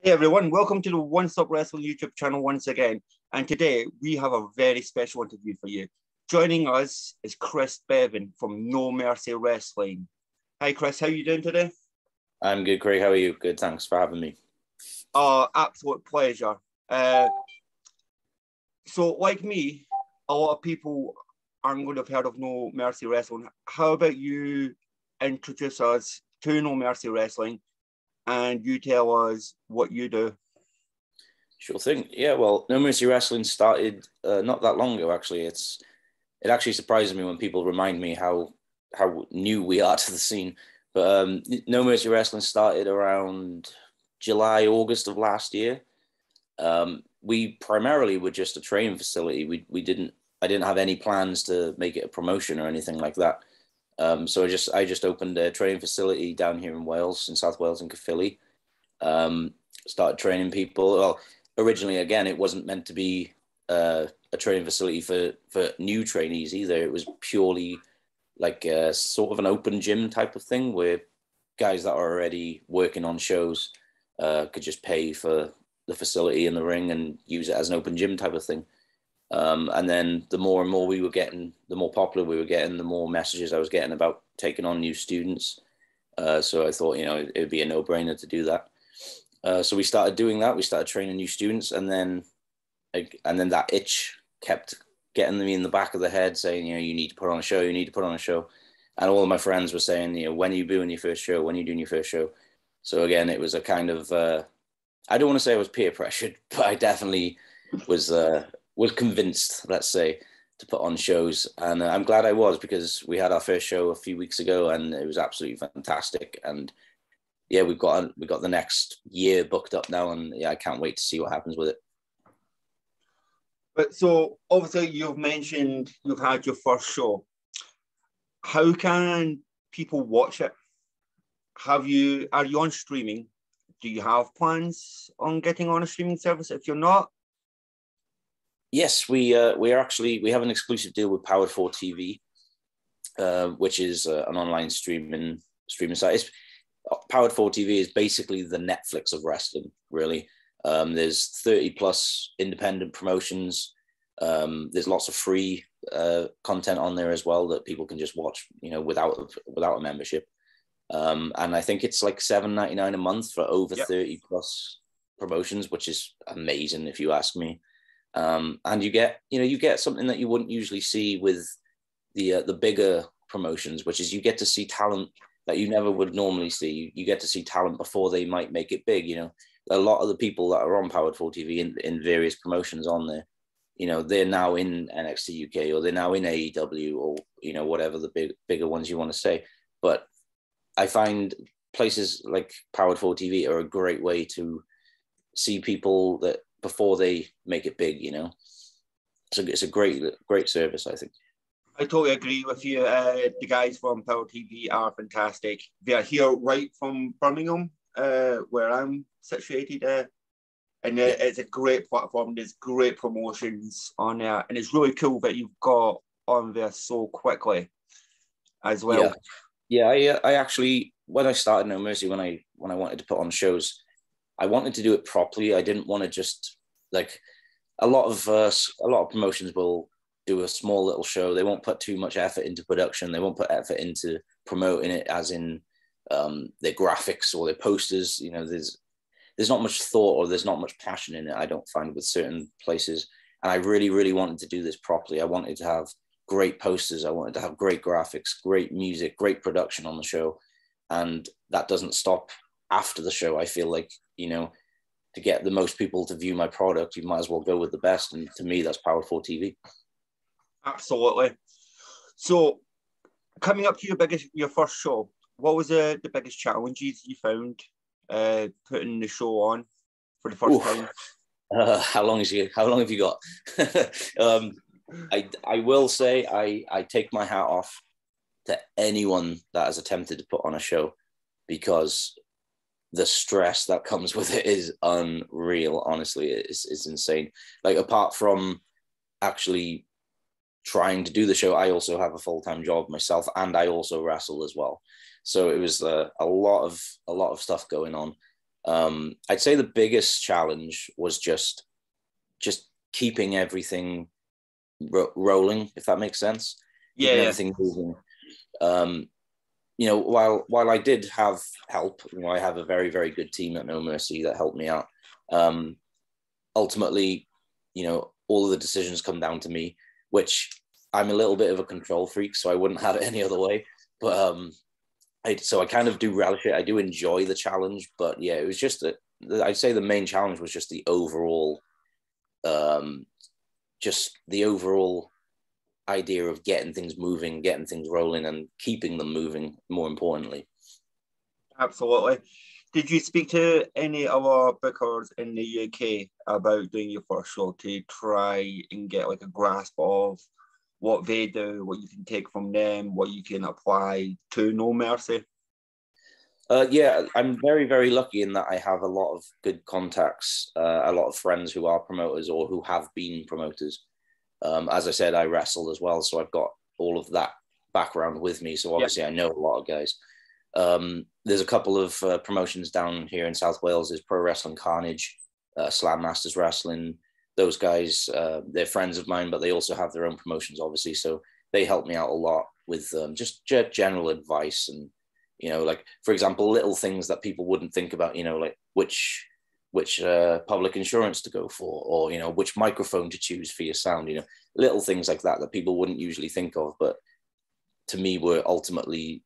Hey everyone, welcome to the One Stop Wrestling YouTube channel once again. And today we have a very special interview for you. Joining us is Chris Bevan from No Mercy Wrestling. Hi Chris, how are you doing today? I'm good, Craig. How are you? Good, thanks for having me. Absolute pleasure. So like me, a lot of people aren't going to have heard of No Mercy Wrestling. How about you introduce us to No Mercy Wrestling and you tell us what you do? Sure thing. Yeah, well, No Mercy Wrestling started not that long ago, actually. It actually surprises me when people remind me how new we are to the scene. But No Mercy Wrestling started around July, August of last year. We primarily were just a training facility. I didn't have any plans to make it a promotion or anything like that. So I just opened a training facility down here in Wales, in South Wales, in Caerphilly. Started training people. Well, originally, again, it wasn't meant to be a training facility for new trainees either. It was purely like a, sort of an open gym type of thing where guys that are already working on shows could just pay for the facility and the ring and use it as an open gym type of thing. And then the more and more we were getting, the more popular we were getting, the more messages I was getting about taking on new students. So I thought, it would be a no-brainer to do that. So we started doing that. We started training new students, and then that itch kept getting me in the back of the head, saying, you need to put on a show. You need to put on a show. And all of my friends were saying, when are you doing your first show? When are you doing your first show? So again, it was a kind of, I don't want to say I was peer pressured, but I definitely was convinced, let's say, to put on shows. And I'm glad I was, because we had our first show a few weeks ago and it was absolutely fantastic. And yeah, we've got the next year booked up now, and yeah, I can't wait to see what happens with it. But so obviously you've mentioned you've had your first show. How can people watch it? Are you on streaming? Do you have plans on getting on a streaming service? If you're not, yes, we have an exclusive deal with Powered 4 TV, which is an online streaming site. Powered 4 TV is basically the Netflix of wrestling, really. There's 30 plus independent promotions. There's lots of free content on there as well that people can just watch, without a membership. And I think it's like $7.99 a month for over 30 plus promotions, which is amazing if you ask me. And you get something that you wouldn't usually see with the bigger promotions, which is you get to see talent that you never would normally see. You get to see talent before they might make it big. A lot of the people that are on Powered 4 TV in various promotions on there, they're now in NXT UK, or they're now in AEW, or whatever the bigger ones you want to say. But I find places like Powered 4 TV are a great way to see people that before they make it big. So it's a great service, I think. I totally agree with you. The guys from Power TV are fantastic. They are here right from Birmingham, where I'm situated. And it's a great platform. There's great promotions on there. And it's really cool that you've got on there so quickly as well. Yeah. I actually, when I started No Mercy, when I wanted to put on shows, I wanted to do it properly. I didn't want to just, like, a lot of promotions will do a small little show. They won't put too much effort into production. They won't put effort into promoting it, as in their graphics or their posters. There's not much thought, or there's not much passion in it, I don't find, with certain places. And I really, really wanted to do this properly. I wanted to have great posters. I wanted to have great graphics, great music, great production on the show. And that doesn't stop after the show. I feel like, to get the most people to view my product, you might as well go with the best. And to me, that's Powered 4 TV. Absolutely. So coming up to your first show, what was the biggest challenges you found putting the show on for the first time? How long have you got? I will say I take my hat off to anyone that has attempted to put on a show, because the stress that comes with it is unreal. Honestly, it's insane. Like, apart from actually trying to do the show, I also have a full-time job myself, and I also wrestle as well. So it was a lot of stuff going on. I'd say the biggest challenge was just keeping everything rolling, if that makes sense. Keeping everything moving. While I did have help, I have a very, very good team at No Mercy that helped me out. Ultimately, all of the decisions come down to me, which I'm a little bit of a control freak, so I wouldn't have it any other way. But so I kind of do relish it. I do enjoy the challenge, but yeah, it was just I'd say the main challenge was just the overall, idea of getting things moving, getting things rolling, and keeping them moving, more importantly. Absolutely. Did you speak to any other bookers in the UK about doing your first show to try and get like a grasp of what they do, what you can take from them, what you can apply to No Mercy? Yeah, I'm very, very lucky in that I have a lot of good contacts, a lot of friends who are promoters or who have been promoters. As I said, I wrestled as well, so I've got all of that background with me. So obviously I know a lot of guys. There's a couple of promotions down here in South Wales. There's Pro Wrestling Carnage, Slam Masters Wrestling. Those guys, they're friends of mine, but they also have their own promotions, obviously. So they help me out a lot with just general advice and, like, for example, little things that people wouldn't think about, like which public insurance to go for, or, which microphone to choose for your sound, little things like that people wouldn't usually think of, but to me were ultimately,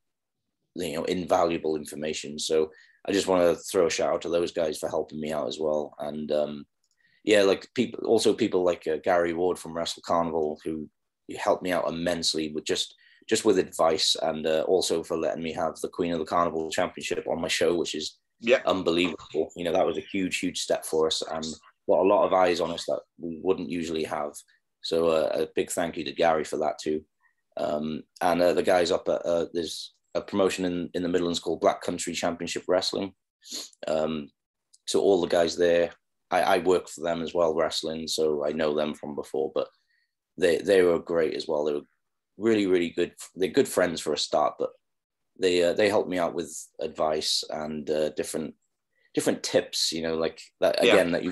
invaluable information. So I just want to throw a shout out to those guys for helping me out as well. And like people like Gary Ward from Wrestle Carnival, who helped me out immensely with just with advice, and also for letting me have the Queen of the Carnival Championship on my show, which is unbelievable. That was a huge step for us, and got a lot of eyes on us that we wouldn't usually have. So a big thank you to Gary for that too. And the guys up at there's a promotion in the Midlands called Black Country Championship Wrestling. So all the guys there, I work for them as well, wrestling, so I know them from before, but they were great as well. They were really, really good. They're good friends for a start, but they helped me out with advice and different tips, like that again, that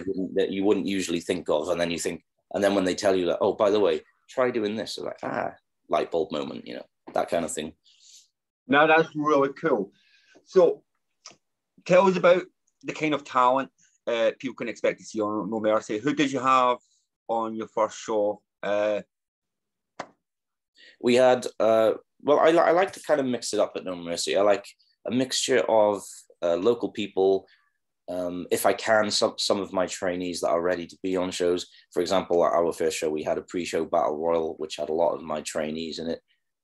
you wouldn't usually think of, and then when they tell you that, oh, by the way, try doing this, so like light bulb moment, that kind of thing. No, that's really cool. So tell us about the kind of talent people can expect to see on No Mercy. Who did you have on your first show? We had, I like to kind of mix it up at No Mercy. I like a mixture of local people. If I can, some of my trainees that are ready to be on shows. For example, at our first show, we had a pre-show battle royal, which had a lot of my trainees in it.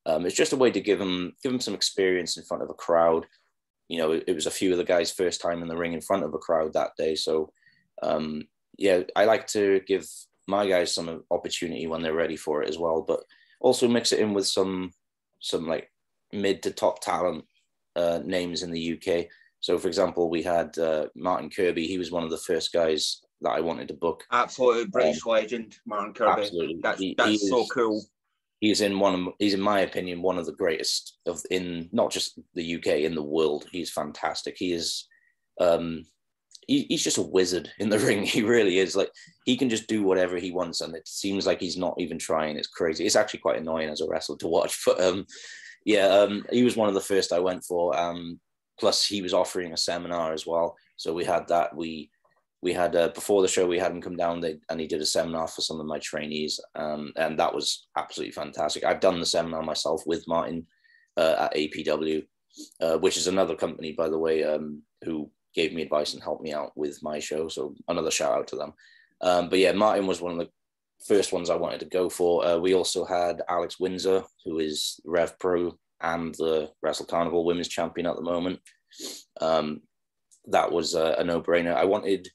It's just a way to give them some experience in front of a crowd. It was a few of the guys' first time in the ring in front of a crowd that day. So, I like to give my guys some opportunity when they're ready for it as well, but also mix it in with some like mid to top talent names in the UK. So, for example, we had Martin Kirby. He was one of the first guys that I wanted to book. Absolutely British legend, Martin Kirby. Absolutely, that's so cool. He's in my opinion, one of the greatest in not just the UK, in the world. He's fantastic. He is, he's just a wizard in the ring. He really is. Like, he can just do whatever he wants, and it seems like he's not even trying. It's crazy. It's actually quite annoying as a wrestler to watch. But he was one of the first I went for. Plus, he was offering a seminar as well. So we had that. We had before the show, we had him come down and he did a seminar for some of my trainees, and that was absolutely fantastic. I've done the seminar myself with Martin at APW, which is another company, by the way, who gave me advice and helped me out with my show. So another shout out to them. But yeah, Martin was one of the first ones I wanted to go for. We also had Alex Windsor, who is Rev Pro and the Wrestle Carnival Women's Champion at the moment. That was a no-brainer. I wanted,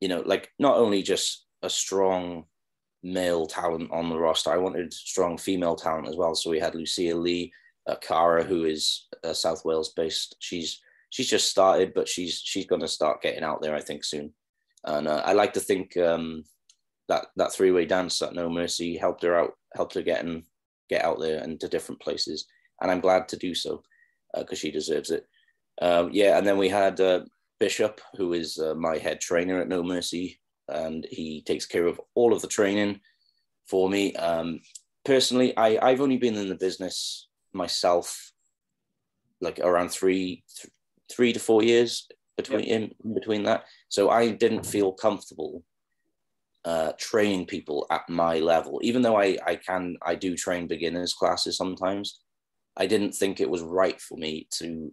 like, not only just a strong male talent on the roster, I wanted strong female talent as well. So we had Lucia Lee, Cara, who is South Wales based. She's just started, but she's going to start getting out there, I think, soon. And I like to think that three-way dance at No Mercy helped her get out there and to different places. And I'm glad to do so because she deserves it. And then we had Bishop, who is my head trainer at No Mercy, and he takes care of all of the training for me. Personally, I've only been in the business myself like around three to 4 years between that. So I didn't feel comfortable training people at my level, even though I do train beginners classes sometimes. I didn't think it was right for me to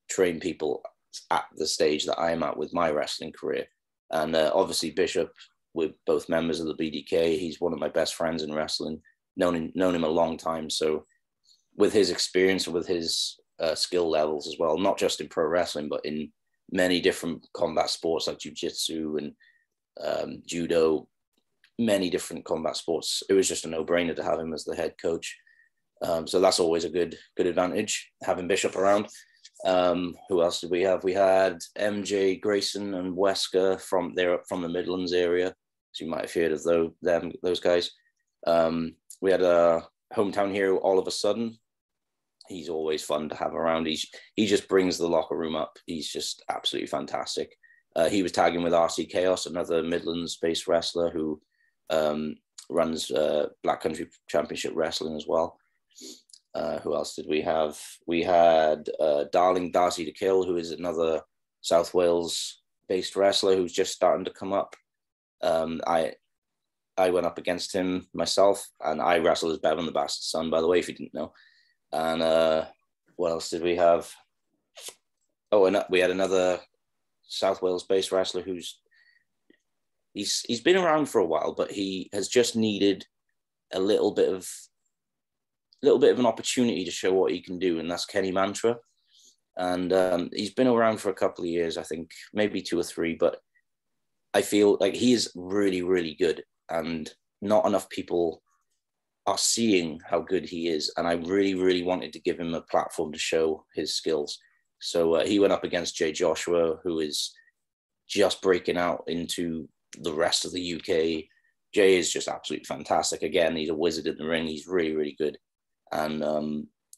train people at the stage that I'm at with my wrestling career. And obviously Bishop, we're both members of the BDK. He's one of my best friends in wrestling, known him a long time. So with his experience and with his skill levels as well, not just in pro wrestling, but in many different combat sports like jiu-jitsu and judo, many different combat sports, it was just a no-brainer to have him as the head coach. So that's always a good advantage, having Bishop around. Who else did we have? We had MJ Grayson and Wesker from the Midlands area. So you might have heard of those guys. We had a hometown hero all of a sudden. He's always fun to have around. He just brings the locker room up. He's just absolutely fantastic. He was tagging with RC Chaos, another Midlands-based wrestler who runs Black Country Championship Wrestling as well. Who else did we have? We had Darling Darcy to Kill, who is another South Wales-based wrestler who's just starting to come up. I went up against him myself, and I wrestled as Bevan, the Bastard Son, by the way, if you didn't know. And what else did we have? Oh, and we had another South Wales-based wrestler he's been around for a while, but he has just needed a little bit of an opportunity to show what he can do, and that's Kenny Mantra. And he's been around for a couple of years, I think, maybe 2 or 3, but I feel like he is really, really good, and not enough people are seeing how good he is. And I really, really wanted to give him a platform to show his skills. So he went up against Jay Joshua, who is just breaking out into the rest of the UK. Jay is just absolutely fantastic. Again, he's a wizard in the ring. He's really, really good. And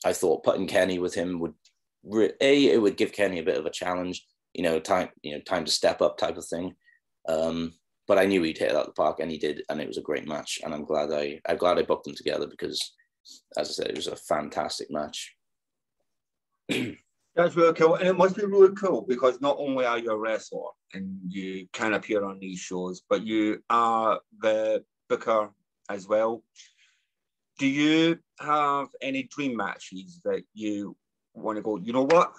I thought putting Kenny with him would it would give Kenny a bit of a challenge, time to step up type of thing. But I knew he'd hit it out of the park, and he did, and it was a great match. And I'm glad I booked them together because, as I said, it was a fantastic match. That's really cool, and it must be really cool because not only are you a wrestler and you can appear on these shows, but you are the booker as well. Do you have any dream matches that you want to go, you know what?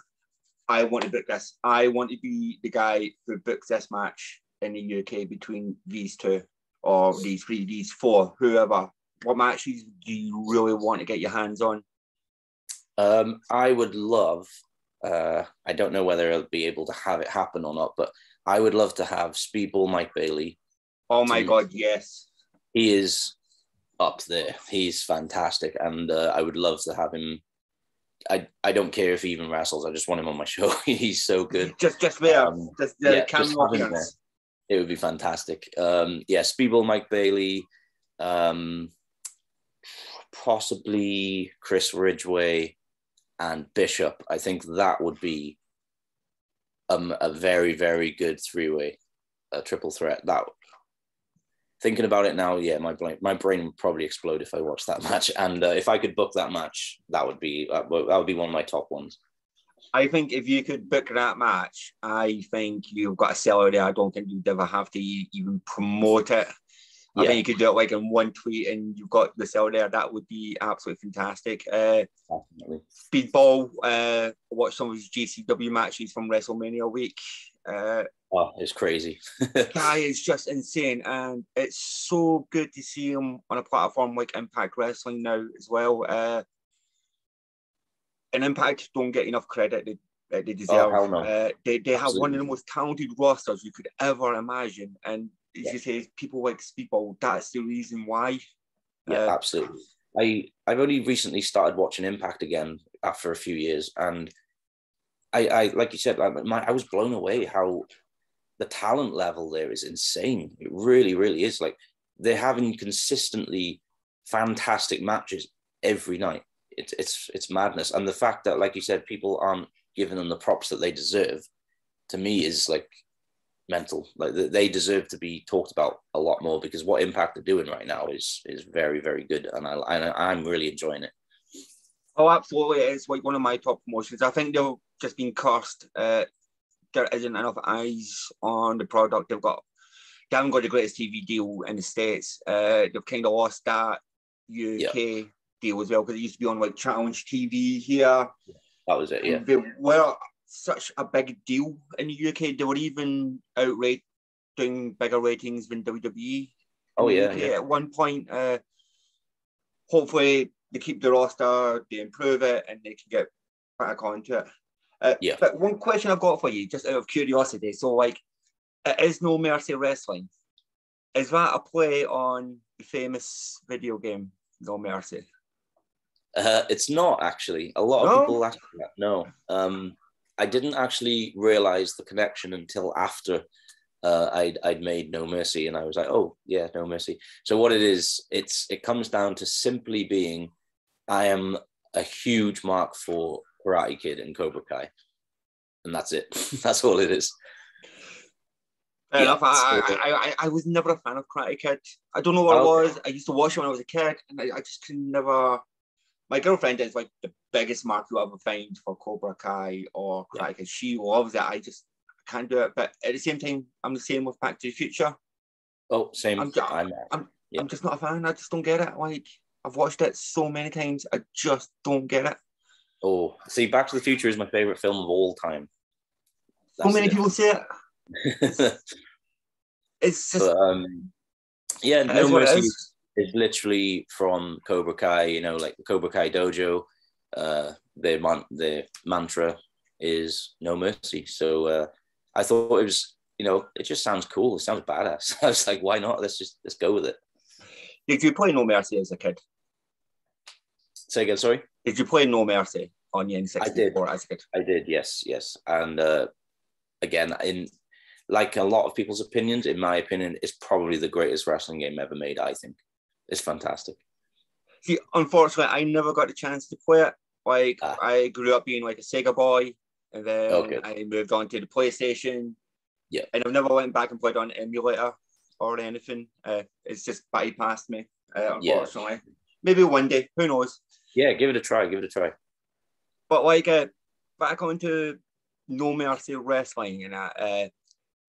I want to book this. I want to be the guy who books this match in the UK between these two or these 3, these 4, whoever. What matches do you really want to get your hands on? I would love, I don't know whether I'll be able to have it happen or not, but I would love to have Speedball Mike Bailey. Oh my God, yes. He is up there. He's fantastic. And I would love to have him. I don't care if he even wrestles. I just want him on my show. He's so good. Just there. Just appearance. It would be fantastic. Speedball Mike Bailey, possibly Chris Ridgway and Bishop. I think that would be a very, very good 3-way, a triple threat. Thinking about it now, my brain would probably explode if I watched that match. And if I could book that match, that would be one of my top ones. I think if you could book that match, I think you've got a seller there. I don't think you'd ever have to even promote it. I think you could do it like in one tweet and you've got the seller there. That would be absolutely fantastic. Definitely. Speedball, watch some of his GCW matches from WrestleMania week. It's crazy. Guy is just insane, and it's so good to see him on a platform like Impact Wrestling now as well. And Impact don't get enough credit that they deserve. Oh, hell no. They have one of the most talented rosters you could ever imagine, and as you say, people like Speedball. That's the reason why. Yeah, absolutely. I've only recently started watching Impact again after a few years, and I like you said, I was blown away how the talent level there is insane. It really, really is. Like, they're having consistently fantastic matches every night. It's madness. And the fact that, like you said, people aren't giving them the props that they deserve to me is like mental. Like they deserve to be talked about a lot more, because what Impact are doing right now is very, very good, and I'm really enjoying it. Oh, absolutely. It's like one of my top promotions. I think they've just been cursed. There isn't enough eyes on the product. They haven't got the greatest TV deal in the States. They've kind of lost that UK deal as well, because it used to be on like Challenge TV here. That was it, yeah. And they were such a big deal in the UK. They were even doing bigger ratings than WWE. Oh, yeah, UK at one point. Hopefully they keep the roster, they improve it, and they can get back onto it. But one question I've got for you, just out of curiosity. So, like, it is No Mercy Wrestling. Is that a play on the famous video game No Mercy? It's not, actually. A lot of people ask that. No. I didn't actually realize the connection until after I'd made No Mercy, and I was like, oh yeah, No Mercy. So what it is, it comes down to simply being, I am a huge mark for Karate Kid and Cobra Kai, and that's it. That's all it is. Fair enough. I was never a fan of Karate Kid. I don't know what it was. I used to watch it when I was a kid, and I just could never. My girlfriend is like the biggest mark you'll ever find for Cobra Kai or Karate Kid. She loves it. I can't do it. But at the same time, I'm the same with Back to the Future. Oh, same. I'm just not a fan. I just don't get it. Like, I've watched it so many times. I just don't get it. Oh, see, Back to the Future is my favorite film of all time. So many people say it. It's just... yeah, No Mercy is literally from Cobra Kai, you know, like the Cobra Kai dojo. Their mantra is No Mercy. So I thought it was, you know, it just sounds cool. It sounds badass. I was like, why not? Let's go with it. Did you play No Mercy as a kid? Say again, sorry? Did you play No Mercy on the N64 as a kid? I did, yes. And again, in like a lot of people's opinions, in my opinion, it's probably the greatest wrestling game ever made, I think. It's fantastic. See, unfortunately, I never got a chance to play it. Like, I grew up being like a Sega boy, and then I moved on to the PlayStation. Yeah. And I've never went back and played on an emulator or anything. It's just bypassed me, unfortunately. Yeah. Maybe one day, who knows? Yeah, give it a try. But like, back onto No Mercy Wrestling, and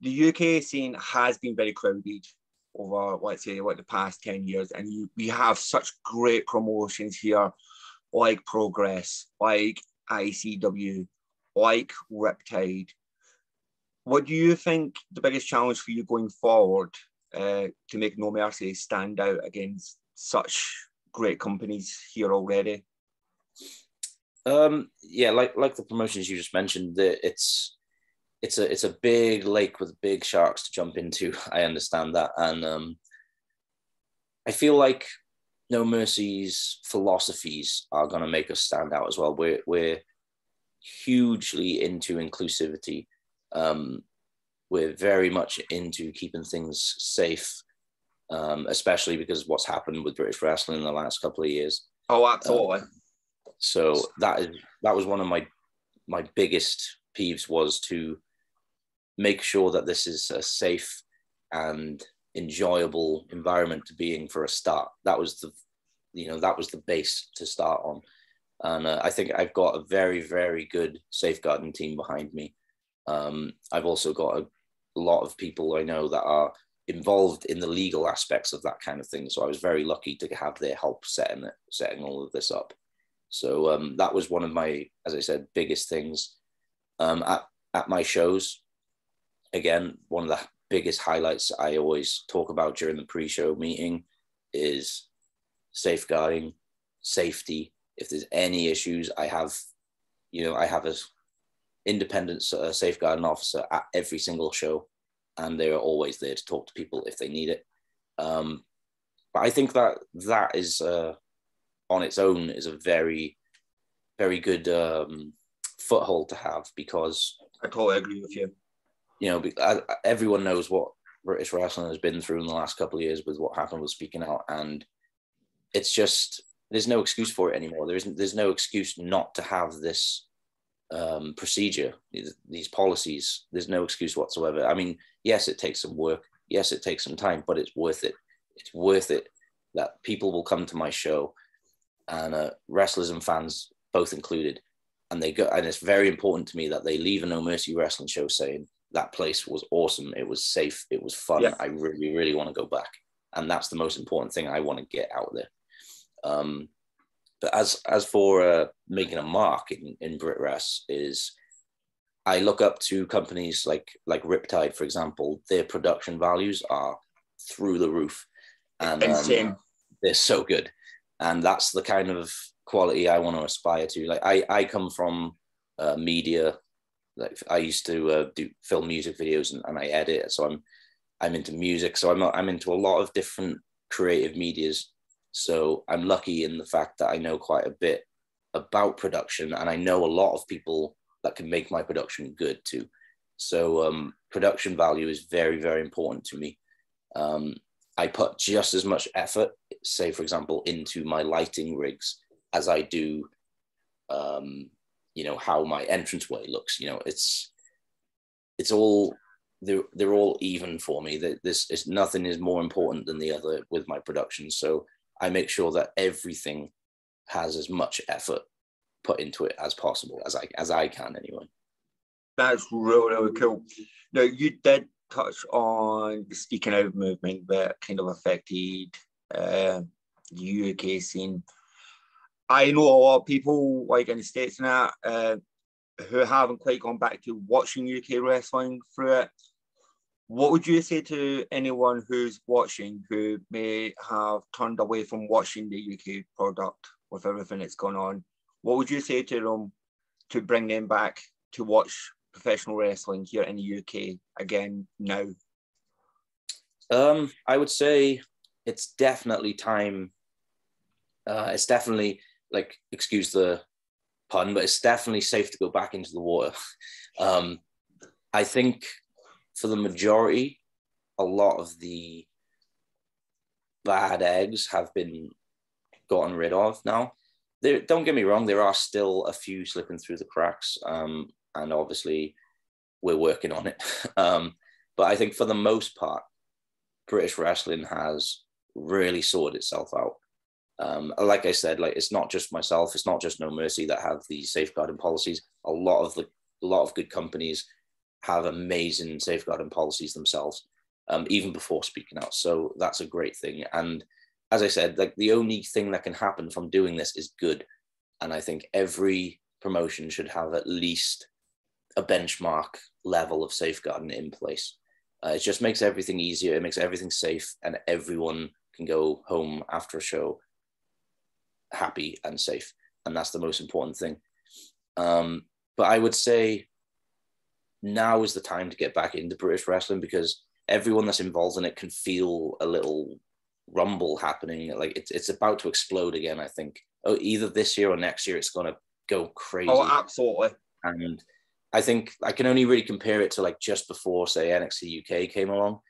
the UK scene has been very crowded over, let's say, like the past 10 years, and we have such great promotions here, like Progress, like ICW, like Riptide. What do you think the biggest challenge for you going forward to make No Mercy stand out against such great companies here already? Yeah, like the promotions you just mentioned, it's a big lake with big sharks to jump into. I understand that, and I feel like No Mercy's philosophies are going to make us stand out as well. We're hugely into inclusivity. We're very much into keeping things safe, especially because of what's happened with British wrestling in the last couple of years. Oh, absolutely. So that was one of my biggest peeves, was to make sure that this is a safe and enjoyable environment to be in for a start. That was the base to start on. And I think I've got a very, very good safeguarding team behind me. I've also got a lot of people I know that are involved in the legal aspects of that kind of thing. So I was very lucky to have their help setting all of this up. So that was one of my, as I said, biggest things at my shows. Again, one of the biggest highlights I always talk about during the pre-show meeting is safeguarding, safety. If there's any issues, I have a independent safeguarding officer at every single show, and they are always there to talk to people if they need it. But I think that is on its own is a very, very good foothold to have, because I totally agree with you. You know, everyone knows what British wrestling has been through in the last couple of years with what happened with Speaking Out, and it's just, there's no excuse for it anymore. There's no excuse not to have this procedure, these policies. There's no excuse whatsoever. I mean, yes, it takes some work. Yes, it takes some time, but it's worth it. It's worth it that people will come to my show, and wrestlers and fans both included, and they go. And it's very important to me that they leave a No Mercy wrestling show saying that place was awesome. It was safe. It was fun. Yeah. I really, really want to go back, and that's the most important thing I want to get out there. But as for making a mark in Brit Wres, is I look up to companies like Riptide, for example. Their production values are through the roof, and they're so good. And that's the kind of quality I want to aspire to. Like I come from media. Like I used to film music videos and I edit, so I'm into music. So I'm into a lot of different creative medias. So I'm lucky in the fact that I know quite a bit about production, and I know a lot of people that can make my production good too. So production value is very, very important to me. I put just as much effort, say for example, into my lighting rigs as I do, how my entranceway looks. It's all, they're all even for me. Nothing is more important than the other with my production. So I make sure that everything has as much effort put into it as possible, as I can anyway. That's really, really cool. Now, you did touch on the Speaking Out movement that kind of affected the UK scene. I know a lot of people like in the States and that who haven't quite gone back to watching UK wrestling through it. What would you say to anyone who's watching who may have turned away from watching the UK product with everything that's gone on? What would you say to them to bring them back to watch professional wrestling here in the UK again now? I would say it's definitely time. It's definitely, like, excuse the pun, but it's definitely safe to go back into the water. I think for the majority, a lot of the bad eggs have been gotten rid of now. Don't get me wrong, there are still a few slipping through the cracks, and obviously we're working on it. But I think for the most part, British wrestling has really sorted itself out. Like I said, like, it's not just myself, it's not just No Mercy that have these safeguarding policies. A lot of good companies have amazing safeguarding policies themselves, even before speaking out. So that's a great thing. And as I said, like, the only thing that can happen from doing this is good. And I think every promotion should have at least a benchmark level of safeguarding in place. It just makes everything easier. It makes everything safe, and everyone can go home after a show happy and safe. And that's the most important thing. But I would say now is the time to get back into British wrestling, because everyone that's involved in it can feel a little rumble happening. Like, it's about to explode again, I think. Either this year or next year, it's going to go crazy. Oh, absolutely. And I think I can only really compare it to, like, just before, say, NXT UK came along,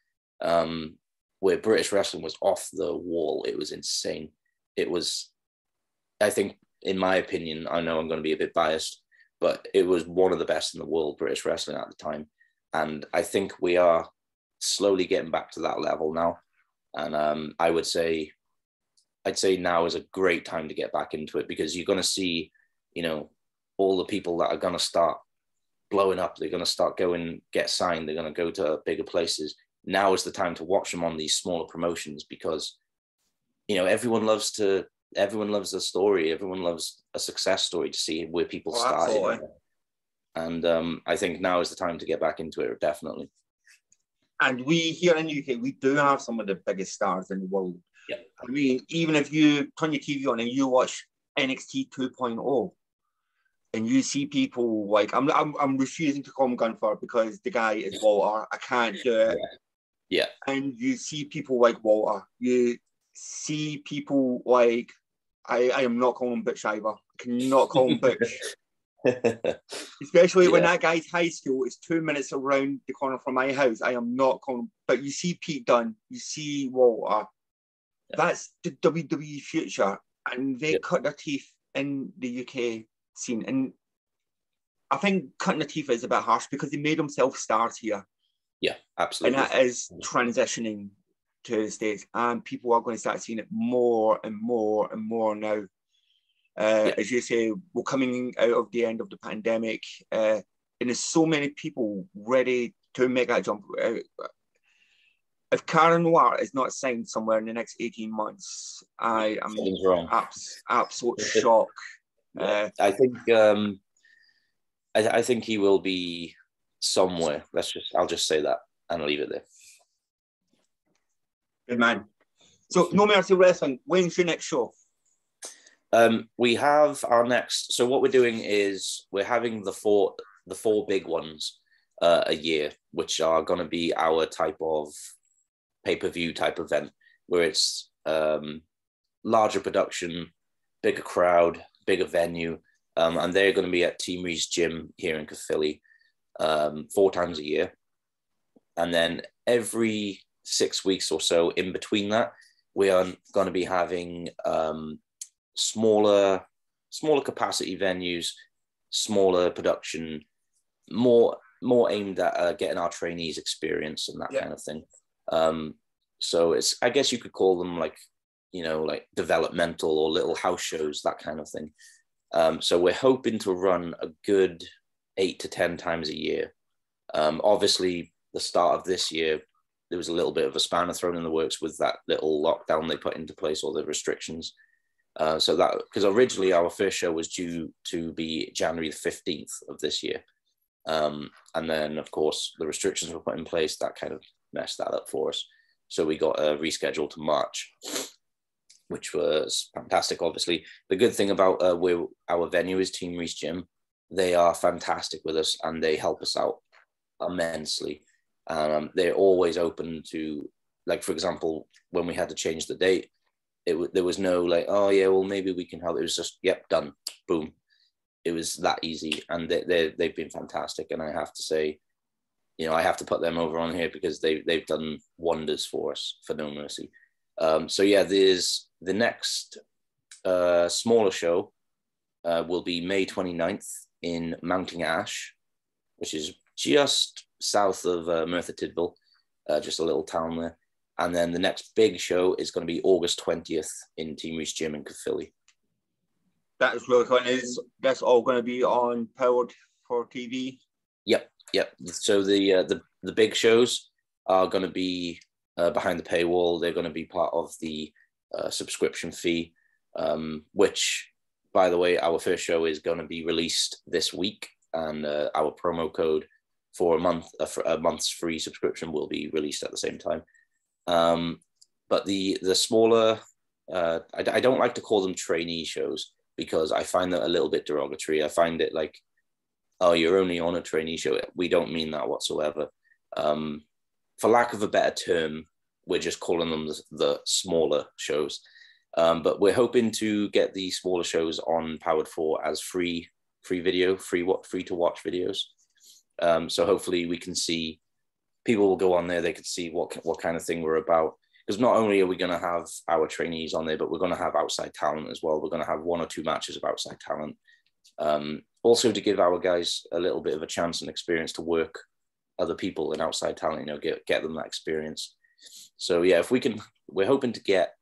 where British wrestling was off the wall. It was insane. It was, I think, in my opinion, I know I'm going to be a bit biased, but it was one of the best in the world, British wrestling at the time. And I think we are slowly getting back to that level now. And I'd say now is a great time to get back into it, because you're going to see, all the people that are going to start blowing up. They're going to start going, get signed. They're going to go to bigger places. Now is the time to watch them on these smaller promotions, because, everyone loves the story. Everyone loves a success story, to see where people started. And I think now is the time to get back into it, definitely. And we here in the UK, we do have some of the biggest stars in the world. Yeah. I mean, even if you turn your TV on and you watch NXT 2.0, and you see people like, I'm refusing to call him Gunfer because the guy is Walter. I can't do it. Yeah. And you see people like Walter. You see people like, I am not calling him Butch either. I cannot call him Butch. Especially when that guy's high school is 2 minutes around the corner from my house. I am not calling him. But you see Pete Dunne, you see Walter. That's the WWE future. And they cut their teeth in the UK scene. And I think cutting the teeth is a bit harsh because they made themselves stars here. Yeah, absolutely. And that is transitioning to the States, and people are going to start seeing it more and more and more now. As you say, we're coming out of the end of the pandemic, and there's so many people ready to make that jump. If Karen Noir is not signed somewhere in the next 18 months, I am wrong. Absolute shock. I think I think he will be somewhere. I'll just say that and leave it there. Good man. So No Mercy Wrestling, when's your next show? We have our next. So what we're doing is we're having the four big ones a year, which are going to be our type of pay-per-view type event, where it's larger production, bigger crowd, bigger venue, and they're going to be at Team Rees Gym here in Caerphilly 4 times a year, and then every 6 weeks or so in between that, we are going to be having smaller capacity venues, smaller production, more aimed at getting our trainees experience and that kind of thing. So it's, I guess you could call them like developmental or little house shows, that kind of thing. So we're hoping to run a good 8 to 10 times a year. Obviously, the start of this year, there was a little bit of a spanner thrown in the works with that little lockdown they put into place, all the restrictions. So that, because originally our first show was due to be January the 15th of this year. And then, of course, the restrictions were put in place. That kind of messed that up for us. So we got rescheduled to March, which was fantastic, obviously. The good thing about where our venue is, Team Rees Gym, they are fantastic with us and they help us out immensely. They're always open to, like, for example, when we had to change the date, there was no like, oh yeah, well maybe we can help. It was just, yep, done, boom. It was that easy, and they've been fantastic. And I have to say, I have to put them over on here because they've done wonders for us for No Mercy. So yeah, there's the next smaller show will be May 29th in Mounting Ash, which is just south of Merthyr Tydfil, just a little town there. And then the next big show is going to be August 20th in Team Rees Gym in Caerphilly. That is really cool. That's all going to be on Powered for TV? Yep. So the big shows are going to be behind the paywall. They're going to be part of the subscription fee, which, by the way, our first show is going to be released this week, and our promo code for a month's free subscription will be released at the same time. But the smaller, I don't like to call them trainee shows because I find that a little bit derogatory. I find it like, oh, you're only on a trainee show. We don't mean that whatsoever. For lack of a better term, we're just calling them the smaller shows. But we're hoping to get the smaller shows on Powered 4 as free to watch videos. So hopefully we can see, people will go on there, they can see what kind of thing we're about. Because not only are we going to have our trainees on there, but we're going to have outside talent as well. We're going to have 1 or 2 matches of outside talent. Also to give our guys a little bit of a chance and experience to work other people and outside talent, get them that experience. So yeah, we're hoping to get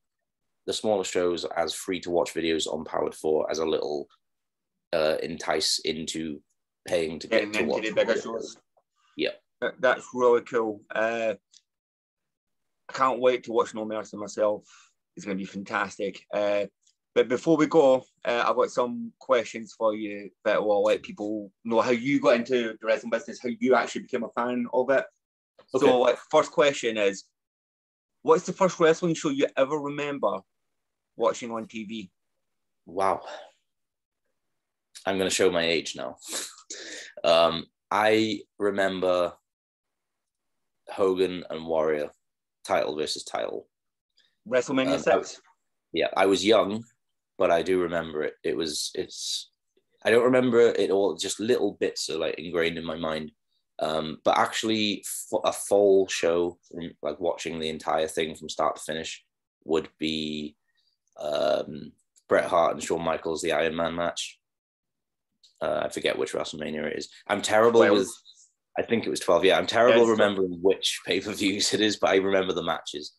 the smaller shows as free to watch videos on Powered 4 as a little entice into paying to get to watch the bigger shows. Yeah. That's really cool. I can't wait to watch No Mercy myself. It's going to be fantastic. But before we go, I've got some questions for you that will let people know how you got into the wrestling business, how you actually became a fan of it. Okay. So, first question is, what's the first wrestling show you ever remember watching on TV? Wow. I'm going to show my age now. I remember Hogan and Warrior, title versus title. WrestleMania 6? Yeah, I was young, but I do remember it. I don't remember it all, just little bits are like ingrained in my mind. But actually a full show, like watching the entire thing from start to finish, would be Bret Hart and Shawn Michaels, the Iron Man match. I forget which WrestleMania it is. I'm terrible 12. with. I think it was 12. Yeah, I'm terrible remembering which pay-per-views it is, but I remember the matches.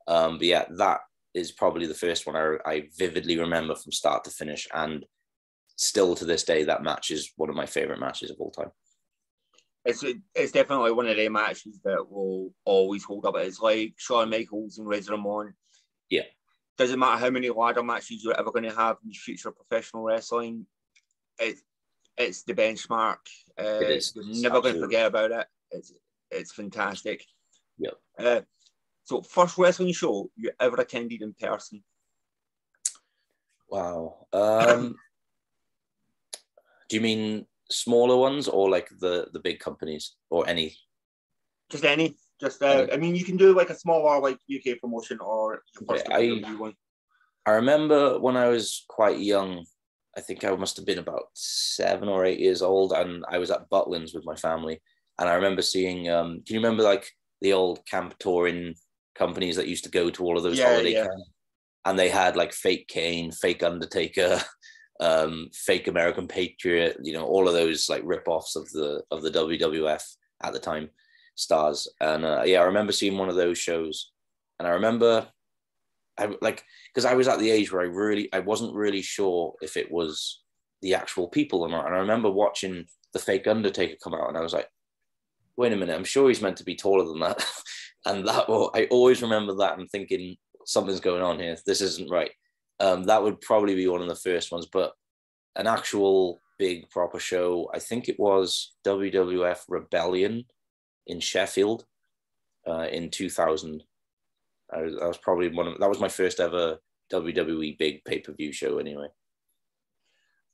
But yeah, that is probably the first one I vividly remember from start to finish, and still to this day, that match is one of my favorite matches of all time. It's definitely one of the matches that will always hold up. It's like Shawn Michaels and Razor Ramon. Yeah. Doesn't matter how many ladder matches you're ever going to have in future professional wrestling. It's the benchmark. It is. You're never going to forget about it. It's fantastic. Yep. So first wrestling show you ever attended in person? Wow. Do you mean smaller ones or like the big companies or any? Just any. Just I mean, you can do like a smaller like UK promotion or your first WWE one. I remember when I was quite young. I think I must have been about 7 or 8 years old, and I was at Butlins with my family. And I remember seeing. Can you remember like the old camp touring companies that used to go to all of those holiday camps? And they had like fake Kane, fake Undertaker, fake American Patriot. You know, all of those like rip-offs of the WWF at the time stars. And I remember seeing one of those shows, and I remember. Because I was at the age where I wasn't really sure if it was the actual people or not. And I remember watching the fake Undertaker come out, and I was like, wait a minute, I'm sure he's meant to be taller than that. And I always remember that and thinking something's going on here. This isn't right. That would probably be one of the first ones, but an actual big proper show, I think it was WWF Rebellion in Sheffield in 2000. That was probably that was my first ever WWE big pay-per-view show anyway.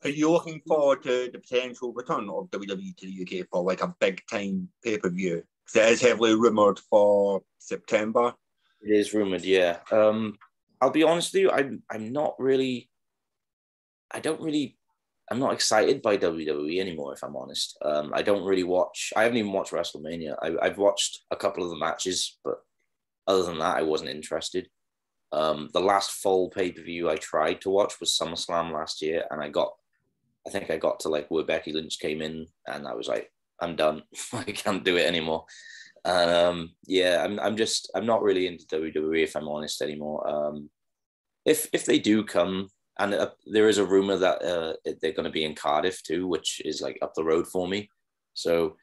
Are you looking forward to the potential return of WWE to the UK for like a big time pay-per-view? Because it is heavily rumoured for September. It is rumoured, yeah. I'll be honest with you, I'm not excited by WWE anymore, if I'm honest. I haven't even watched WrestleMania. I've watched a couple of the matches, but other than that, I wasn't interested. The last full pay-per-view I tried to watch was SummerSlam last year, and I think I got to like where Becky Lynch came in, and I was like, I'm done. I can't do it anymore. And I'm not really into WWE, if I'm honest, anymore. If they do come, and there is a rumor that they're going to be in Cardiff too, which is like up the road for me. So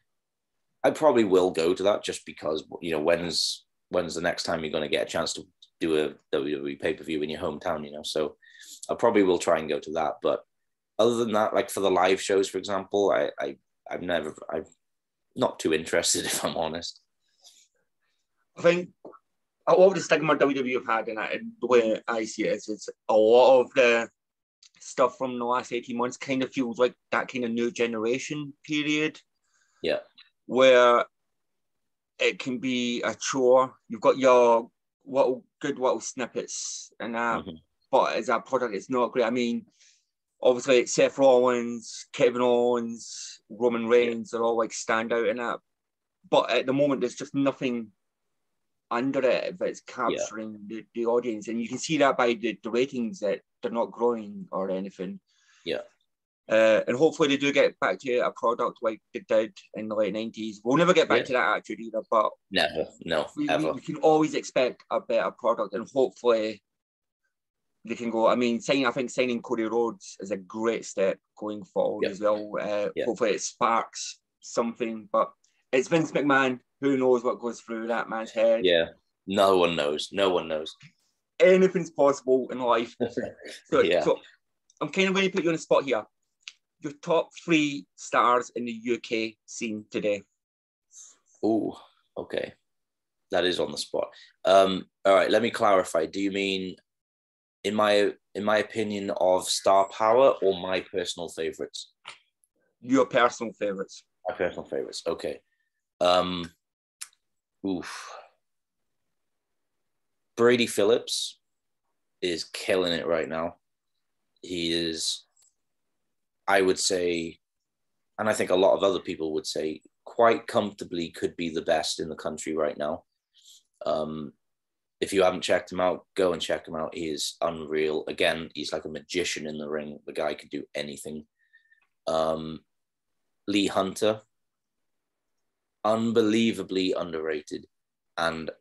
I probably will go to that just because, you know, when's the next time you're going to get a chance to do a WWE pay-per-view in your hometown, you know? So I probably will try and go to that. But other than that, like for the live shows, for example, I'm not too interested, if I'm honest. I think a lot of the stigma WWE have had, and the way I see it is it's a lot of the stuff from the last 18 months kind of feels like that kind of new generation period. Yeah. Where it can be a chore. You've got your good little snippets and that, but as a product, it's not great. I mean, obviously, Seth Rollins, Kevin Owens, Roman Reigns are all like stand out in that. But at the moment, there's just nothing under it that's capturing the audience. And you can see that by the ratings that they're not growing or anything. Yeah. And hopefully they do get back to a product like they did in the late 90s. We'll never get back to that attitude either, but never, ever. We can always expect a better product, and hopefully they can go. I mean, I think signing Cody Rhodes is a great step going forward as well. Hopefully it sparks something, but it's Vince McMahon. Who knows what goes through that man's head? Yeah, no one knows. Anything's possible in life. So I'm kind of going to put you on the spot here. Your top 3 stars in the UK scene today. Oh, okay. That is on the spot. All right, let me clarify. Do you mean in my opinion of star power or my personal favorites? Your personal favorites. My personal favorites. Okay. Brady Phillips is killing it right now. He is, I would say, and I think a lot of other people would say, quite comfortably could be the best in the country right now. If you haven't checked him out, go and check him out. He is unreal. Again, he's like a magician in the ring. The guy could do anything. Lee Hunter, unbelievably underrated, and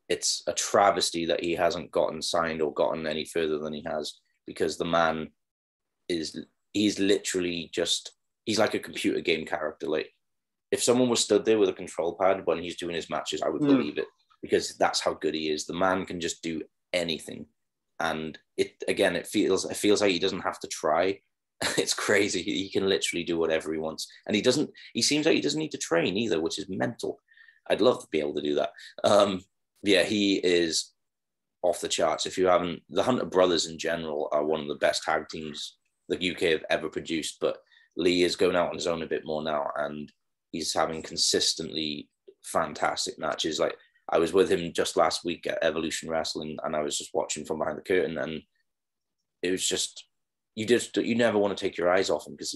it's a travesty that he hasn't gotten signed or gotten any further than he has, because the man he's literally just, he's like a computer game character. Like, if someone was stood there with a control pad when he's doing his matches, I would believe it, because that's how good he is. The man can just do anything. And it feels like he doesn't have to try. It's crazy. He can literally do whatever he wants. And he seems like he doesn't need to train either, which is mental. I'd love to be able to do that. Yeah, he is off the charts. If you haven't, the Hunter brothers in general are one of the best tag teams the UK have ever produced, but Lee is going out on his own a bit more now, and he's having consistently fantastic matches. Like, I was with him just last week at Evolution Wrestling, and I was just watching from behind the curtain, and it was just, you never want to take your eyes off him, because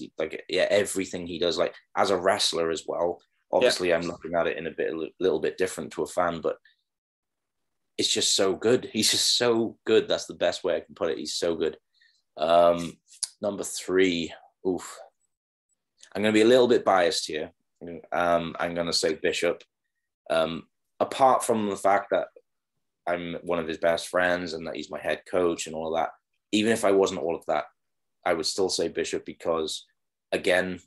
everything he does, like as a wrestler as well. Obviously, I'm looking at it in a little bit different to a fan, but it's just so good. He's just so good. That's the best way I can put it. He's so good. Number 3, oof. I'm going to be a little bit biased here. I'm going to say Bishop. Apart from the fact that I'm one of his best friends and that he's my head coach and all of that, even if I wasn't all of that, I would still say Bishop, because, again,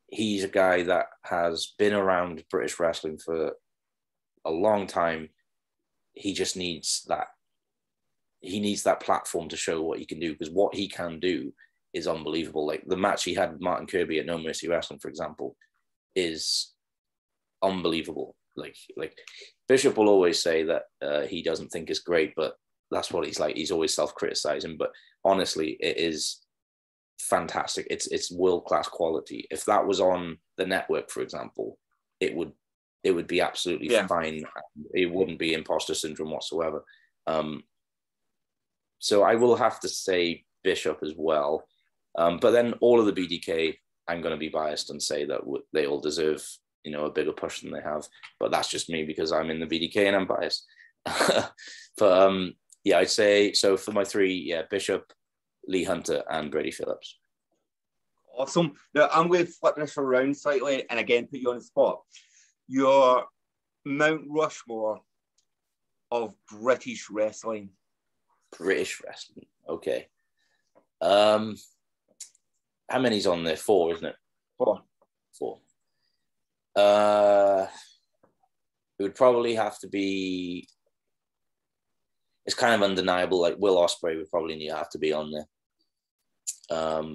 he's a guy that has been around British wrestling for a long time. He just needs that. He needs that platform to show what he can do, because what he can do is unbelievable. Like the match he had with Martin Kirby at No Mercy Wrestling, for example, is unbelievable. Like Bishop will always say that he doesn't think it's great, but that's what he's like. He's always self-criticizing, but honestly, it is fantastic. It's world-class quality. If that was on the network, for example, it would be absolutely fine. It wouldn't be imposter syndrome whatsoever. So I will have to say Bishop as well. But then all of the BDK, I'm going to be biased and say that they all deserve, a bigger push than they have. But that's just me, because I'm in the BDK and I'm biased. But I'd say, so for my 3, Bishop, Lee Hunter, and Brady Phillips. Awesome. Now I'm going to flip this around slightly and again put you on the spot. Your Mount Rushmore of British wrestling. British wrestling. Okay. How many's on there? 4, isn't it? 4. It would probably have to be, it's kind of undeniable, like Will Ospreay would probably have to be on there.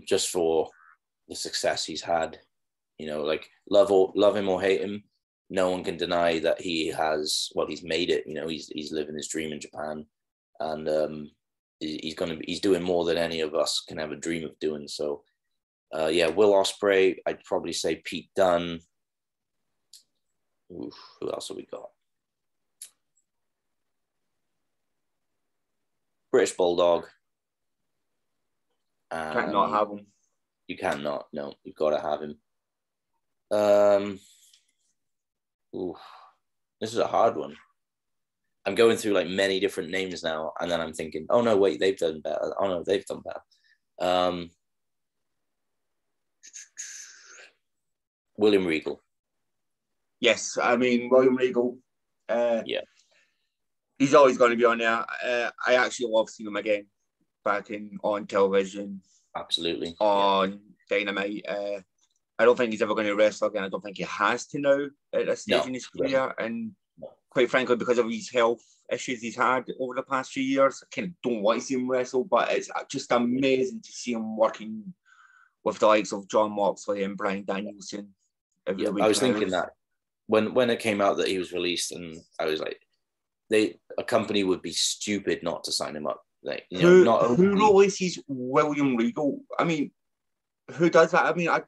Just for the success he's had. Like love him or hate him, no one can deny that he has, he's made it. He's living his dream in Japan, and he's doing more than any of us can ever dream of doing. So, Will Ospreay. I'd probably say Pete Dunne. Oof, who else have we got? British Bulldog. Can't not have him. You cannot. No, you've got to have him. This is a hard one. I'm going through like many different names now, and then I'm thinking, oh no, wait, they've done better. Oh no, they've done better. William Regal. Yes, I mean William Regal. He's always going to be on there. I actually love seeing him again back on television. Absolutely. On Dynamite. I don't think he's ever going to wrestle again. I don't think he has to now at this stage in his career. And quite frankly, because of his health issues he's had over the past few years, I kind of don't want to see him wrestle, but it's just amazing to see him working with the likes of John Moxley and Bryan Danielson. I was thinking that when it came out that he was released, and I was like, a company would be stupid not to sign him up. Like, who releases William Regal? I mean, who does that? I mean, I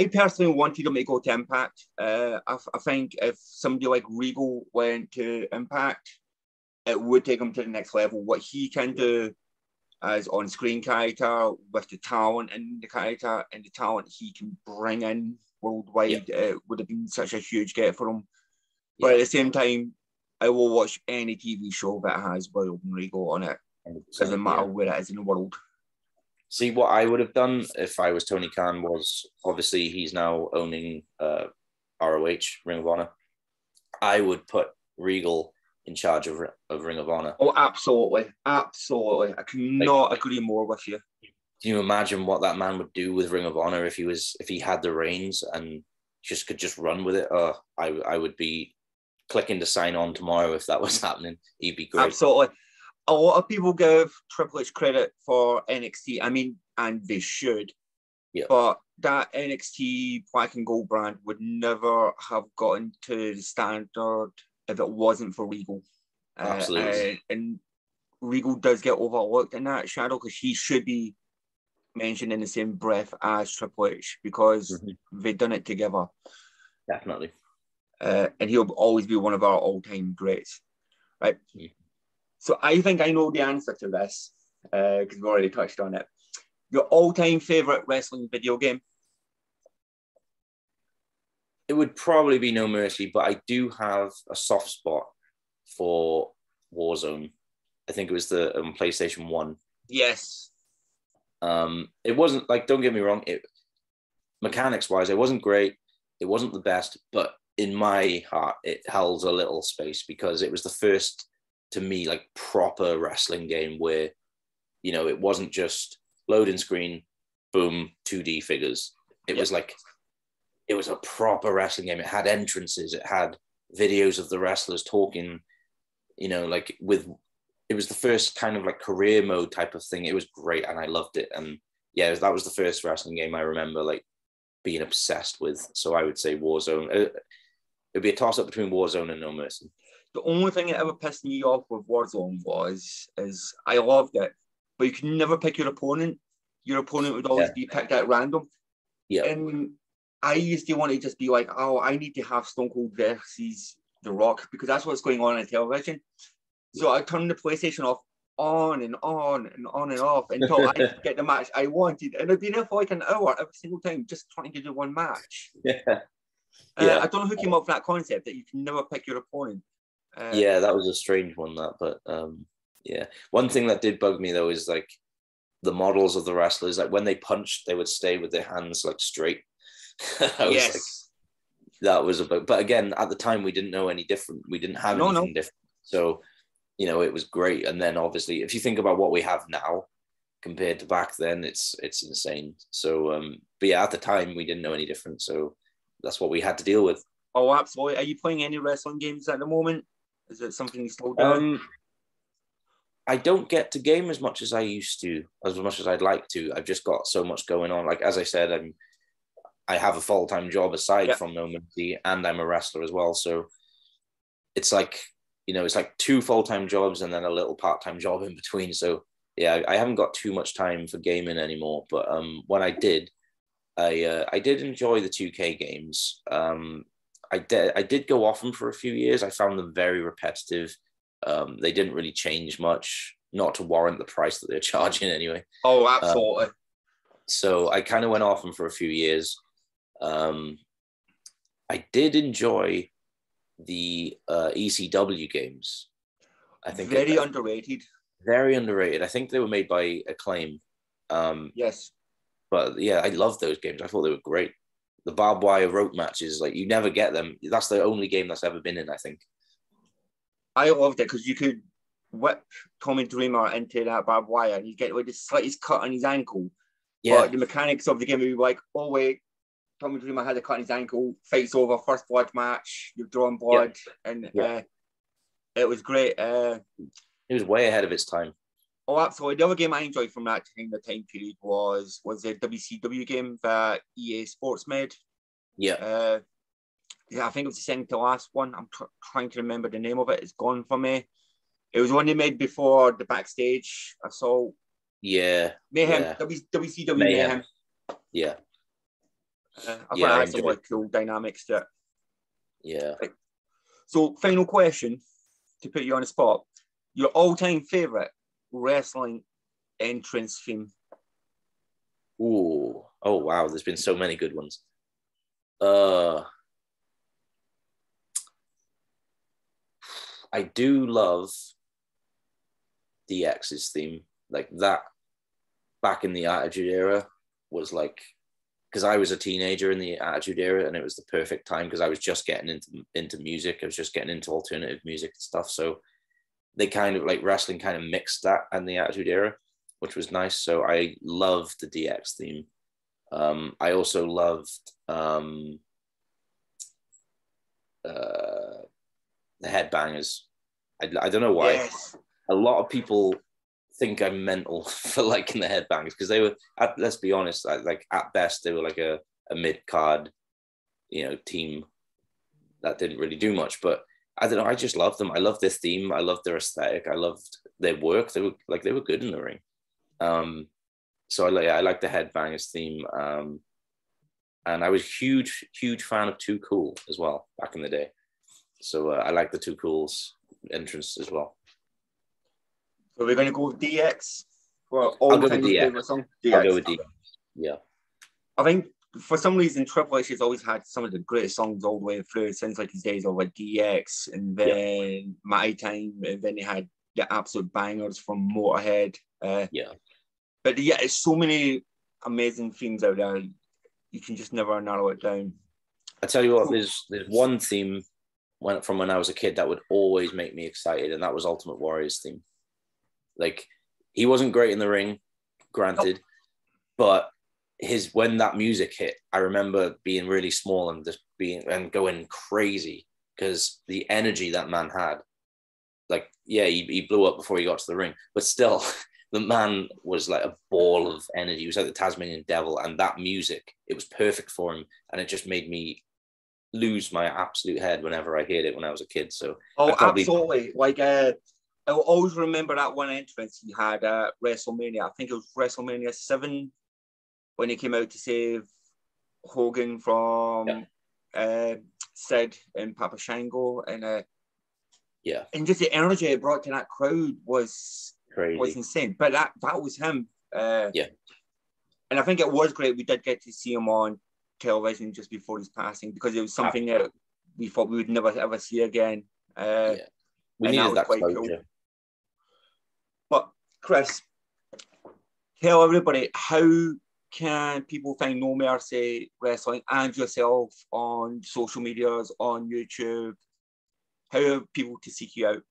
personally wanted him to go to Impact. I think if somebody like Regal went to Impact, it would take him to the next level. What he can do as on-screen character, with the talent in the character and the talent he can bring in worldwide, it would have been such a huge get for him. But at the same time, I will watch any TV show that has William Regal on it. Doesn't matter where it is in the world. See, what I would have done if I was Tony Khan was, obviously he's now owning ROH, Ring of Honor. I would put Regal in charge of Ring of Honor. Oh, absolutely. Absolutely. I cannot agree more with you. Do you imagine what that man would do with Ring of Honor if he had the reins and could just run with it? I would be clicking to sign on tomorrow if that was happening. He'd be great. Absolutely. A lot of people give Triple H credit for NXT. I mean, and they should. Yeah. But that NXT Black and Gold brand would never have gotten to the standard if it wasn't for Regal. Absolutely. And Regal does get overlooked in that shadow because he should be mentioned in the same breath as Triple H because they've done it together. Definitely. And he'll always be one of our all-time greats. Right? Mm-hmm. So I think I know the answer to this because we've already touched on it. Your all-time favorite wrestling video game? It would probably be No Mercy, but I do have a soft spot for Warzone. I think it was the PlayStation 1. Yes. It wasn't like, don't get me wrong, mechanics-wise, it wasn't great. It wasn't the best, but in my heart, it held a little space because it was the first, to me, like proper wrestling game where, you know, it wasn't just loading screen, boom, 2D figures. It was like, it was a proper wrestling game. It had entrances. It had videos of the wrestlers talking, you know, like it was the first kind of like career mode type of thing. It was great and I loved it. And yeah, that was the first wrestling game I remember like being obsessed with. So I would say Warzone. It'd be a toss up between Warzone and No Mercy. The only thing that ever pissed me off with Warzone is I loved it, but you could never pick your opponent. Your opponent would always be picked at random. Yeah. And I used to want to just be like, oh, I need to have Stone Cold versus The Rock because that's what's going on television. So I turned the PlayStation off on and on and on and off until I could get the match I wanted. And I'd been there for like an hour every single time just trying to do one match. I don't know who came up with that concept that you can never pick your opponent. That was a strange one, but one thing that did bug me though is like the models of the wrestlers, like when they punched they would stay with their hands like straight. Like, that was a bug, but again at the time we didn't know any different, we didn't have anything different, so you know it was great. And then obviously if you think about what we have now compared to back then, it's insane. So but yeah, at the time we didn't know any different, so that's what we had to deal with. Oh, absolutely. Are you playing any wrestling games at the moment? Is it something you slowed down? I don't get to game as much as I used to, as much as I'd like to. I've just got so much going on. Like, as I said, I have a full-time job aside from No Mercy, and I'm a wrestler as well. So it's like, you know, it's like 2 full-time jobs and then a little part-time job in between. So yeah, I haven't got too much time for gaming anymore. But when I did, I did enjoy the 2K games. I did go off them for a few years. I found them very repetitive. They didn't really change much, not to warrant the price that they're charging anyway. Oh, absolutely. So I kind of went off them for a few years. I did enjoy the ECW games. I think very underrated. Very underrated. I think they were made by Acclaim. Yes. But yeah, I loved those games. I thought they were great. The barbed wire rope matches, like you never get them. That's the only game that's ever been in, I think. I loved it because you could whip Tommy Dreamer into that barbed wire and you get like the slightest cut on his ankle. Yeah. But the mechanics of the game would be like, oh wait, Tommy Dreamer had a cut on his ankle, fights over, first blood match, you've drawn blood, and it was great. It was way ahead of its time. Oh, absolutely. The other game I enjoyed from that time period was the WCW game that EA Sports made. Yeah. I think it was the second to last one. I'm trying to remember the name of it. It's gone for me. It was one they made before the Backstage Assault. Yeah. Mayhem. Yeah. WCW Mayhem. Yeah. I thought it had some like cool dynamics to it. Yeah. Right. So, final question to put you on the spot. Your all-time favorite wrestling entrance theme? Ooh. Oh, wow. There's been so many good ones. I do love DX's theme. Like that back in the Attitude Era was like, because I was a teenager in the Attitude Era, and it was the perfect time because I was just getting into music. I was just getting into alternative music and stuff. So they kind of like wrestling kind of mixed that and the Attitude Era, which was nice. So I loved the DX theme. I also loved the Headbangers. I don't know why. Yes. A lot of people think I'm mental for liking the Headbangers because they were, let's be honest, like at best they were like a mid-card, team that didn't really do much. But I don't know, I just loved them. I loved their theme. I loved their aesthetic. I loved their work. They were good in the ring. So I like the Headbangers theme. And I was huge fan of Too Cool as well back in the day. So I like the Too Cool's entrance as well. So we're going to go with DX for I'll go with DX. favorite song. DX. I'll go with DX. Yeah. I think for some reason Triple H has always had some of the greatest songs all the way through since like his days of like DX and then My Time, and then he had the absolute bangers from Motorhead. But yeah, it's so many amazing themes out there. You can just never narrow it down. I tell you what, there's one theme from when I was a kid that would always make me excited, and that was Ultimate Warrior's theme. Like, he wasn't great in the ring, granted, but when that music hit, I remember being really small and just going crazy because the energy that man had. Like, yeah, he blew up before he got to the ring, but still, the man was like a ball of energy. He was like the Tasmanian devil, and that music, it was perfect for him, and it just made me lose my absolute head whenever I heard it when I was a kid. So absolutely. Like I will always remember that one entrance he had at WrestleMania. I think it was WrestleMania 7 when he came out to save Hogan from Sid and Papa Shango, and and just the energy it brought to that crowd was crazy, was insane. But that was him. And I think it was great. We did get to see him on television just before his passing because it was something that we thought we would never ever see again. We needed that quite cool. But Chris, tell everybody, how can people find No Mercy Wrestling and yourself on social medias, on YouTube? How are people to seek you out?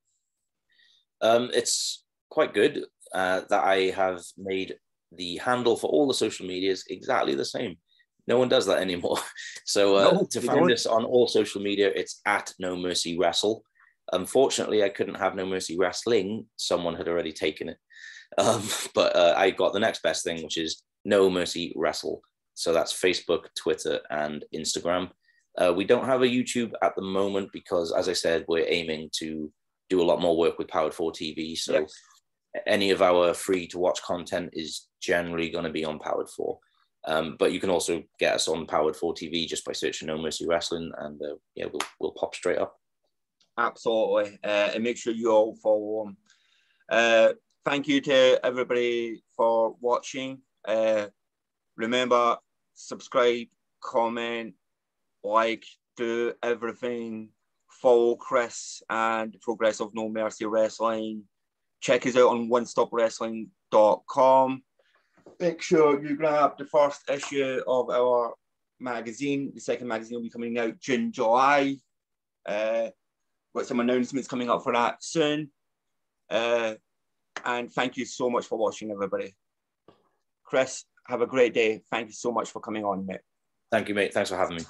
It's quite good that I have made the handle for all the social medias exactly the same. No one does that anymore. So to find us on all social media, it's at No Mercy Wrestle. Unfortunately, I couldn't have No Mercy Wrestling. Someone had already taken it. But I got the next best thing, which is No Mercy Wrestle. So that's Facebook, Twitter, and Instagram. We don't have a YouTube at the moment because, as I said, we're aiming to do a lot more work with Powered 4 TV. So any of our free to watch content is generally going to be on Powered 4. But you can also get us on Powered 4 TV just by searching No Mercy Wrestling, and we'll pop straight up. Absolutely. And make sure you all follow them. Thank you to everybody for watching. Remember, subscribe, comment, like, do everything. Follow Chris and Progressive No Mercy Wrestling. Check us out on onestopwrestling.com. Make sure you grab the first issue of our magazine. The second magazine will be coming out June, July. Got some announcements coming up for that soon. And thank you so much for watching, everybody. Chris, have a great day. Thank you so much for coming on, mate. Thank you, mate. Thanks for having me.